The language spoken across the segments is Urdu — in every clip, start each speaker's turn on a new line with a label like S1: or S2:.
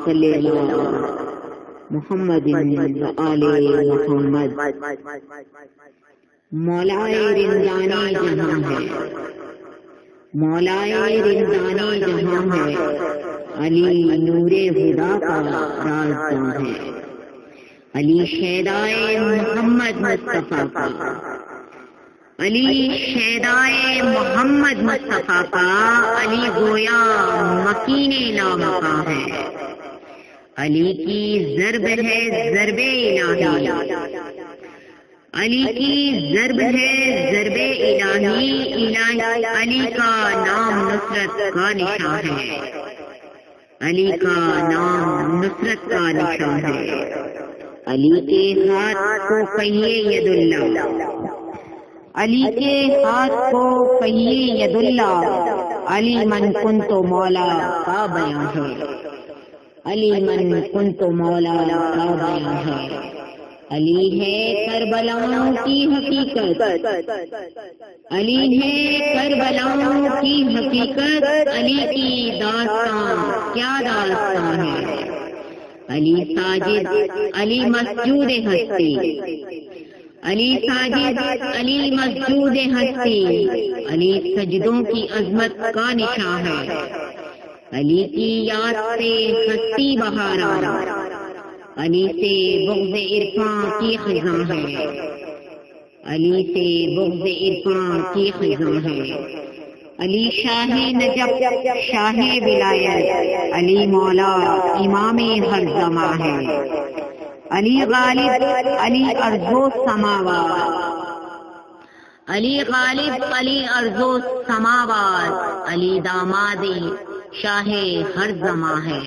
S1: صلی اللہ محمد و آل محمد۔ مولائے رندانی جہاں ہے، مولائے رندانی جہاں ہے، علی نور ہدا کا رازداں ہے، علی شیدائے محمد مصطفیٰ کا، علی شیدائے محمد مصطفیٰ کا، علی گویا مکین لامکاں ہے، علی کی ضرب ہے ضرب الہی، علی کی ضرب ہے ضرب الہی، علی کا نام نصرت کا نشان ہے، علی کا نام نصرت کا نشان ہے، علی کے ہاتھ کو کہیے ید اللہ، علی کے ہاتھ کو کہیے ید اللہ، علی من کنت مولا کا بیان ہے، علی من کنت مولا کا بیان ہے، علی ہے کربلاؤں کی حقیقت، علی ہے کربلاؤں کی حقیقت، علی کی داستان کیا داستان ہے، علی ساجد علی مسجود ہستی، علی ساجد علی مسجود ہستی، علی سجدوں کی عظمت کا نشان ہے، علی کی یاد سے ہستی بہارا، علی سے بغض عرفاں کی خزاں ہے، علی سے بغض عرفاں کی خزاں ہے، علی شاہ نجف شاہ ولایت، علی مولا امام ہر زماں ہے، علی غالب علی ارض و سماوات، علی غالب علی ارض و سماوات، علی داماد شاہ ہر زماں ہے،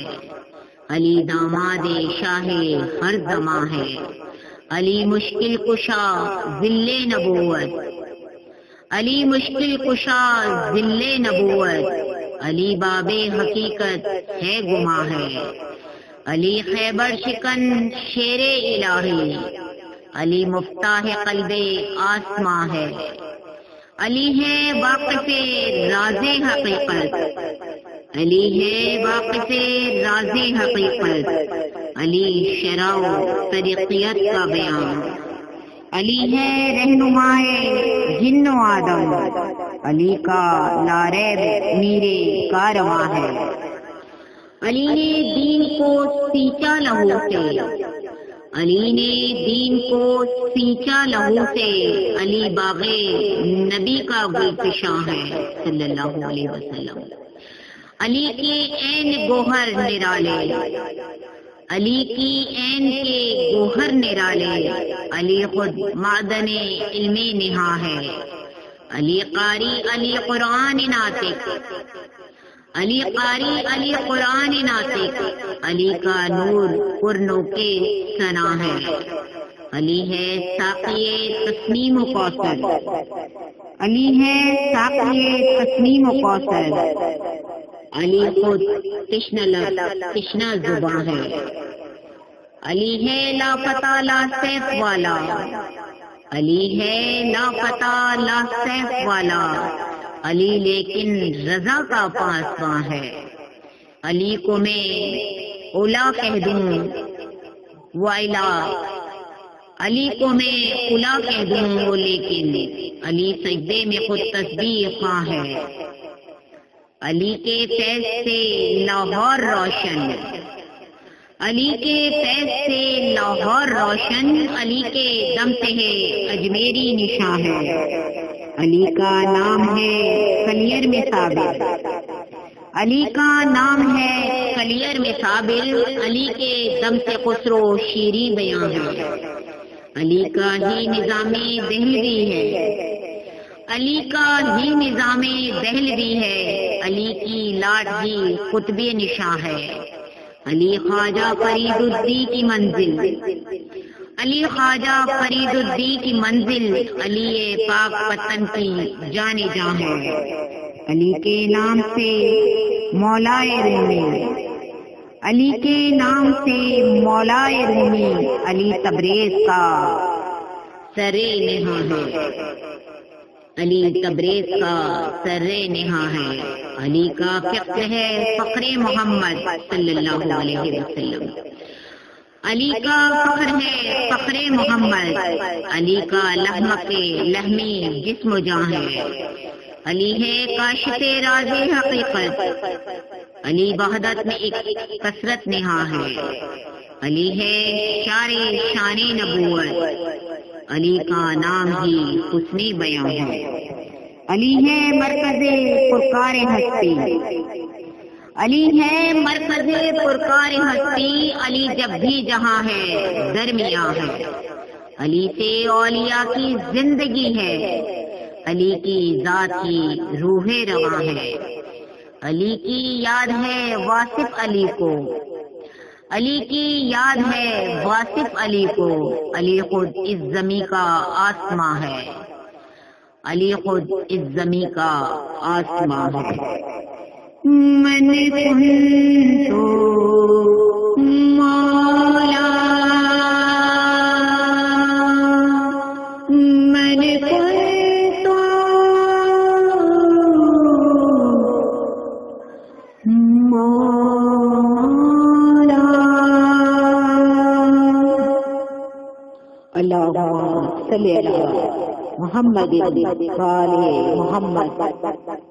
S1: علی داماد شاہ ہر زماں ہے، علی مشکل کشا ذل نبوت، علی مشکل کشا ذل نبوت، علی باب حقیقت ہے گماں ہے، علی خیبر شکن شیر الہی، علی مفتاح قلب آسماں ہے، علی ہے واقف راز حقیقت، علی ہے واقف راز حقیقت، علی شرع و طریقیت کا بیان، علی ہے رہنمائے جن و آدم، علی کا لاریب میرے کارواں ہے، علی نے دین کو سینچا لہو سے، علی نے دین کو سینچا لہو سے، علی باغ نبی کا گلفشاں ہے صلی اللہ علیہ وسلم، علی کے عین گوہر نرالے، علی کی عین کے گوہر نرالے، علی خود معدن علم نہا ہے، علی قاری علی قرآن ناطق، علی قاری علی قرآن ناطق، علی کا نور قرنوں کے ثنا ہے، علی ہے ساقی تسنیم و کوثر، علی ہے ساقی تسنیم و کوثر، علی خود تشنہ لب تشنہ زباں ہے، علی ہے لاپتہ لا سیف والا، علی ہے لاپتہ لا سیف والا، علی لیکن رضا کا پاسباں ہے، علی کو میں اولا کہہ دوں وائلا، علی کو میں اولا کہہ دوں لیکن علی سجدے میں خود تسبیح خواں ہے، علی کے فیض سے لاہور روشن، علی کے فیض سے لاہور روشن، علی کے دم سے ہے اجمیری نشان ہے، علی کا نام ہے کلیر میں صابر، علی کا نام ہے کلیر میں صابر، علی کے دم سے خسرو شیریں بیان ہے، علی کا ہی نظام دہلوی ہے، علی کا ہی نظام دہلوی ہے، علی کی لاٹ ہی قطب نشاں ہے، علی خواجہ فرید الدین کی منزل، علی خواجہ فرید الدین کی منزل، علی پاک وطن کی جان جاں ہے، علی کے نام سے مولائے رومی، علی کے نام سے مولائے رومی، علی تبریز کا سرے نہاں ہے، علی تبریز کا سر نہا ہے، علی کا فقہ ہے فخر محمد صلی اللہ علیہ وسلم، علی کا فخر ہے فخر محمد، علی کا لحم کے لحمی جسم جاں ہے، علی ہے کاشف راز حقیقت، علی وحدت میں ایک کثرت نہا ہے، علی ہے شار شان نبوت، علی کا نام ہی حسن بیان ہے، علی ہے مرکز پرکار ہستی، علی ہے مرکز پرکار ہستی، علی جب بھی جہاں ہے درمیاں ہے، علی سے اولیاء کی زندگی ہے، علی کی ذات کی روح رواں ہے، علی کی یاد ہے واصف علی کو، علی کی یاد ہے واصف علی کو، علی خود اس زمیں کا آسماں ہے، علی خود اس زمیں کا آسماں ہے۔ من کنتو مولا، من کنتو مولا، اللہم صلی علی محمد وآل محمد۔